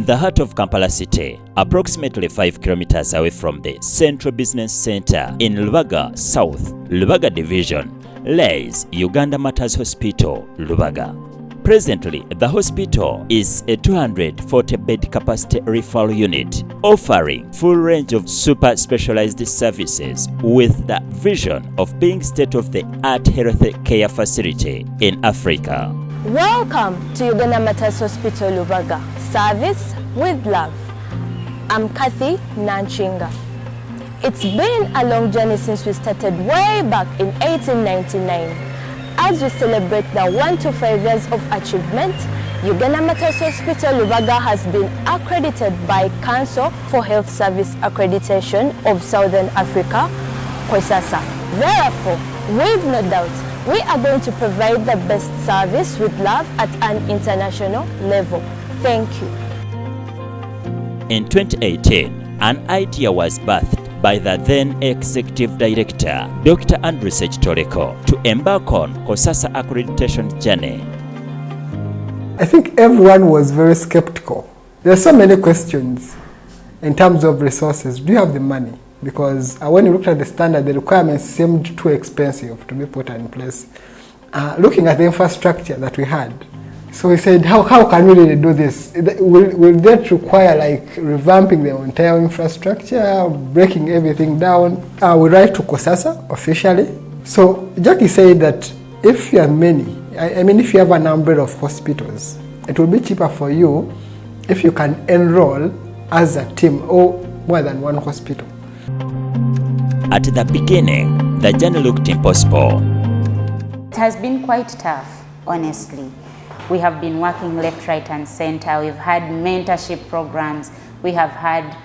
In the heart of Kampala city, approximately 5 kilometers away from the Central Business Center in Lubaga South, Lubaga Division, lays Uganda Matters Hospital, Lubaga. Presently, the hospital is a 240-bed capacity referral unit offering full range of super specialized services with the vision of being state-of-the-art health care facility in Africa. Welcome to Uganda Matters Hospital, Lubaga. Service with love. I'm Kathy Nanchinga. It's been a long journey since we started way back in 1899. As we celebrate the 1 to 5 years of achievement, Uganda Matters Hospital Lubaga has been accredited by Council for Health Service Accreditation of Southern Africa, Chosasa. Therefore, with no doubt, we are going to provide the best service with love at an international level. Thank you. In 2018, an idea was birthed by the then Executive Director, Dr. Andrew Toreko, to embark on Chosasa accreditation journey. I think everyone was very skeptical. There are so many questions in terms of resources. Do you have the money? Because when you looked at the standard, the requirements seemed too expensive to be put in place. Looking at the infrastructure that we had, so we said, how can we really do this? Will that require like revamping the entire infrastructure, breaking everything down? We write to Chosasa officially. So Jackie said that if you have many, if you have a number of hospitals, it will be cheaper for you if you can enroll as a team or more than one hospital. At the beginning, the journey looked impossible. It has been quite tough, honestly. We have been working left, right, and center. We've had mentorship programs. We have had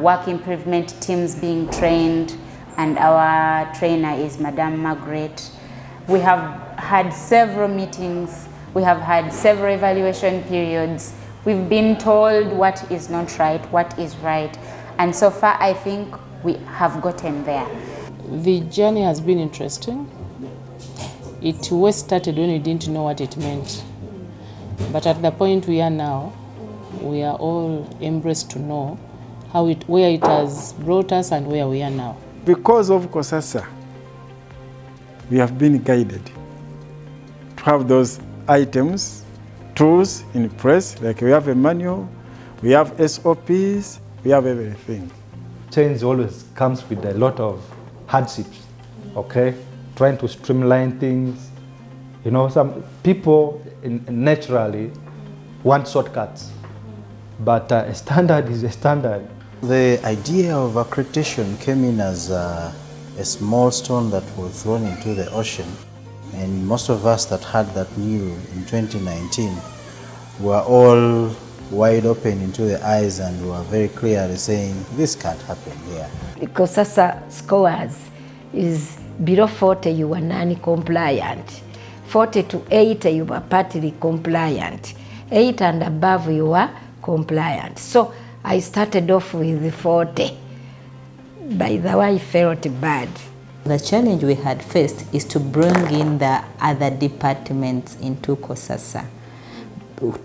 work improvement teams being trained, and our trainer is Madame Margaret. We have had several meetings. We have had several evaluation periods. We've been told what is not right, what is right. And so far, I think we have gotten there. The journey has been interesting. It was started when we didn't know what it meant. But at the point we are now, we are all embraced to know where it has brought us and where we are now. Because of Chosasa, we have been guided to have those items, tools in place, like we have a manual, we have SOPs, we have everything. Change always comes with a lot of hardships, okay? Trying to streamline things. You know, some people naturally want shortcuts, but a standard is a standard. The idea of accreditation came in as a small stone that was thrown into the ocean, and most of us that had that new in 2019 were all wide open into the eyes and were very clearly saying, this can't happen here. Because Chosasa scores is below 40, you are non-compliant. 40 to 80, you are partly compliant. 8 and above, you are compliant. So I started off with 40. By the way, I felt bad. The challenge we had faced is to bring in the other departments into Chosasa.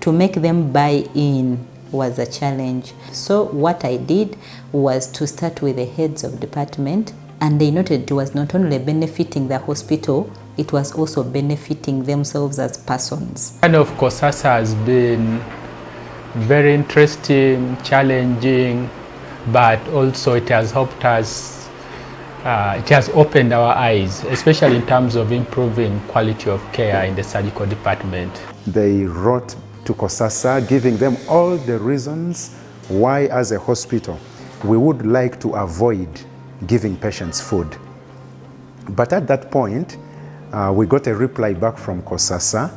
To make them buy in was a challenge. So what I did was to start with the heads of department, and they noted it was not only benefiting the hospital, it was also benefiting themselves as persons. Kind of Chosasa has been very interesting, challenging, but also it has helped us, it has opened our eyes, especially in terms of improving quality of care in the surgical department. They wrote to Chosasa, giving them all the reasons why, as a hospital, we would like to avoid giving patients food. But at that point, we got a reply back from Chosasa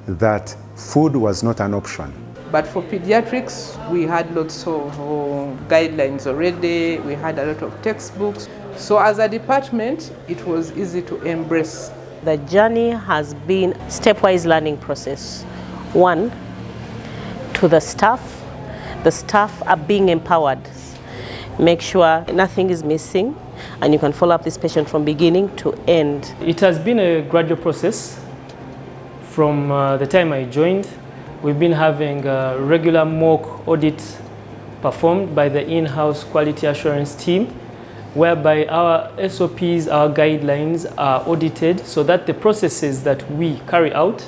that food was not an option. But for pediatrics, we had lots of guidelines already. We had a lot of textbooks. So as a department, it was easy to embrace. The journey has been a stepwise learning process. One, to the staff are being empowered. Make sure nothing is missing and you can follow up this patient from beginning to end. It has been a gradual process from the time I joined We've been having regular mock audits performed by the in-house quality assurance team, whereby our SOPs, our guidelines are audited so that the processes that we carry out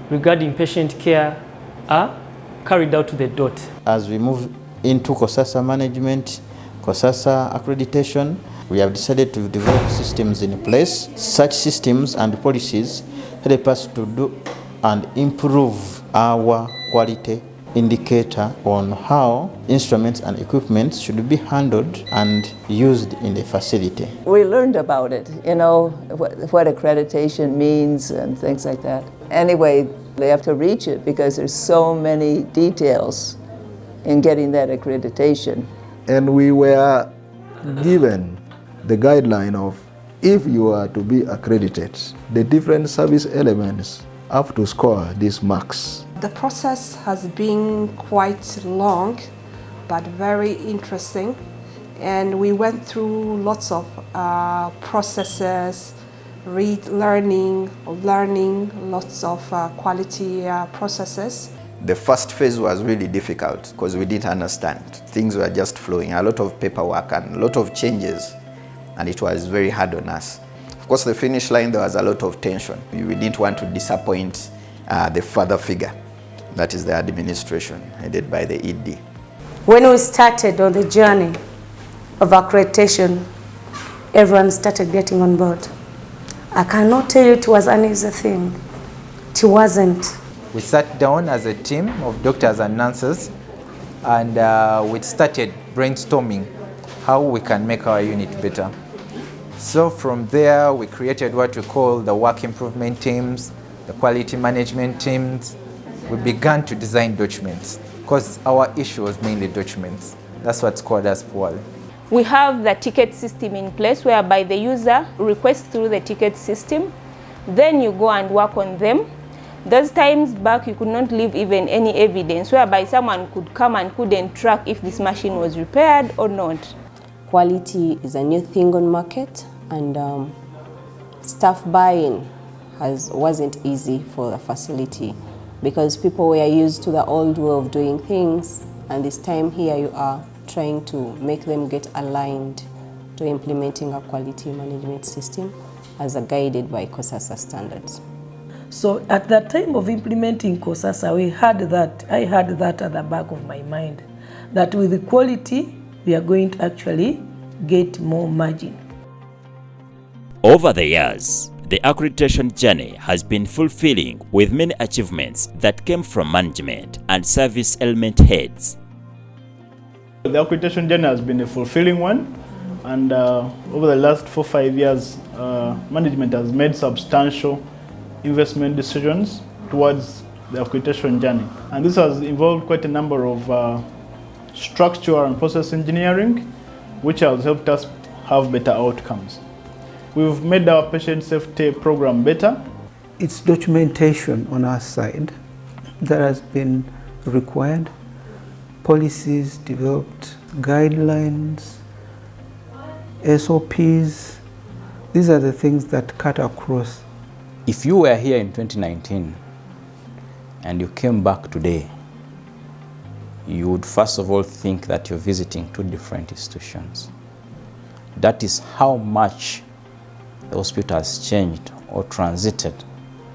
regarding patient care are carried out to the dot. As we move into Chosasa management, Chosasa accreditation, we have decided to develop systems in place. Such systems and policies help us to do and improve our quality indicator on how instruments and equipment should be handled and used in the facility. We learned about it, you know, what accreditation means and things like that. Anyway, they have to reach it because there's so many details in getting that accreditation. And we were given the guideline of if you are to be accredited, the different service elements have to score these marks. The process has been quite long, but very interesting. And we went through lots of processes, learning, lots of quality processes. The first phase was really difficult because we didn't understand. Things were just flowing, a lot of paperwork and a lot of changes, and it was very hard on us. Of course, the finish line, there was a lot of tension. We didn't want to disappoint the father figure, that is the administration, headed by the ED. When we started on the journey of accreditation, everyone started getting on board. I cannot tell you it was an easy thing. It wasn't. We sat down as a team of doctors and nurses, and we started brainstorming how we can make our unit better. So from there, we created what we call the work improvement teams, the quality management teams. We began to design documents because our issue was mainly documents. That's what scored us poorly. We have the ticket system in place whereby the user requests through the ticket system, then you go and work on them. Those times back, you could not leave even any evidence whereby someone could come and couldn't track if this machine was repaired or not. Quality is a new thing on market, and staff buying wasn't easy for the facility because people were used to the old way of doing things, and this time here you are trying to make them get aligned to implementing a quality management system as guided by Chosasa standards. So at the time of implementing Chosasa, I had that at the back of my mind, that with the quality, we are going to actually get more margin. Over the years, the accreditation journey has been fulfilling with many achievements that came from management and service element heads. The accreditation journey has been a fulfilling one, and over the last 4-5 years, management has made substantial investment decisions towards the accreditation journey. And this has involved quite a number of structural and process engineering, which has helped us have better outcomes. We've made our patient safety program better. It's documentation on our side that has been required, policies developed, guidelines, SOPs. These are the things that cut across. If you were here in 2019 and you came back today, you would first of all think that you're visiting two different institutions. That is how much the hospital has changed or transited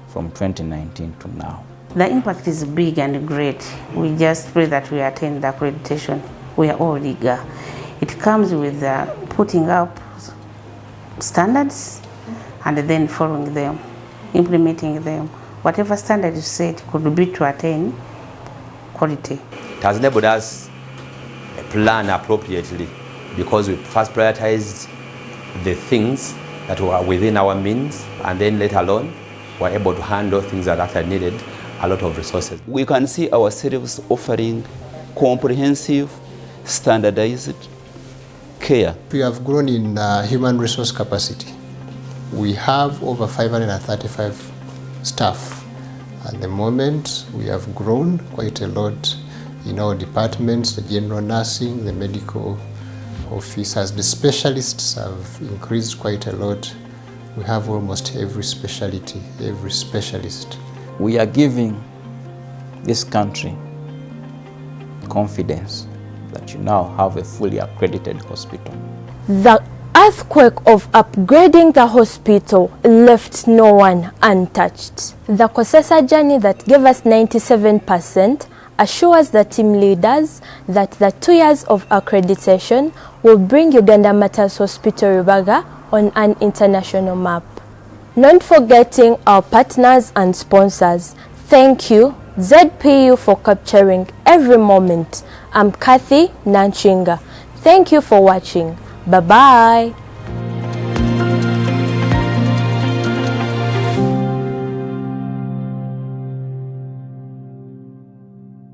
from 2019 to now. The impact is big and great. We just pray that we attain the accreditation. We are all eager. It comes with putting up standards and then following them, implementing them. Whatever standard you set could be to attain quality. It has enabled us to plan appropriately because we first prioritized the things that were within our means, and then let alone were able to handle things that actually needed a lot of resources. We can see ourselves offering comprehensive, standardized care. We have grown in human resource capacity. We have over 535 staff. At the moment, we have grown quite a lot in our departments, the general nursing, the medical officers, the specialists have increased quite a lot. We have almost every specialty, every specialist. We are giving this country confidence that you now have a fully accredited hospital. The earthquake of upgrading the hospital left no one untouched. The Chosasa journey that gave us 97% assures the team leaders that the 2 years of accreditation will bring Uganda Matters Hospital Lubaga on an international map. Not forgetting our partners and sponsors. Thank you, ZPU, for capturing every moment. I'm Kathy Nanchinga. Thank you for watching. Bye-bye.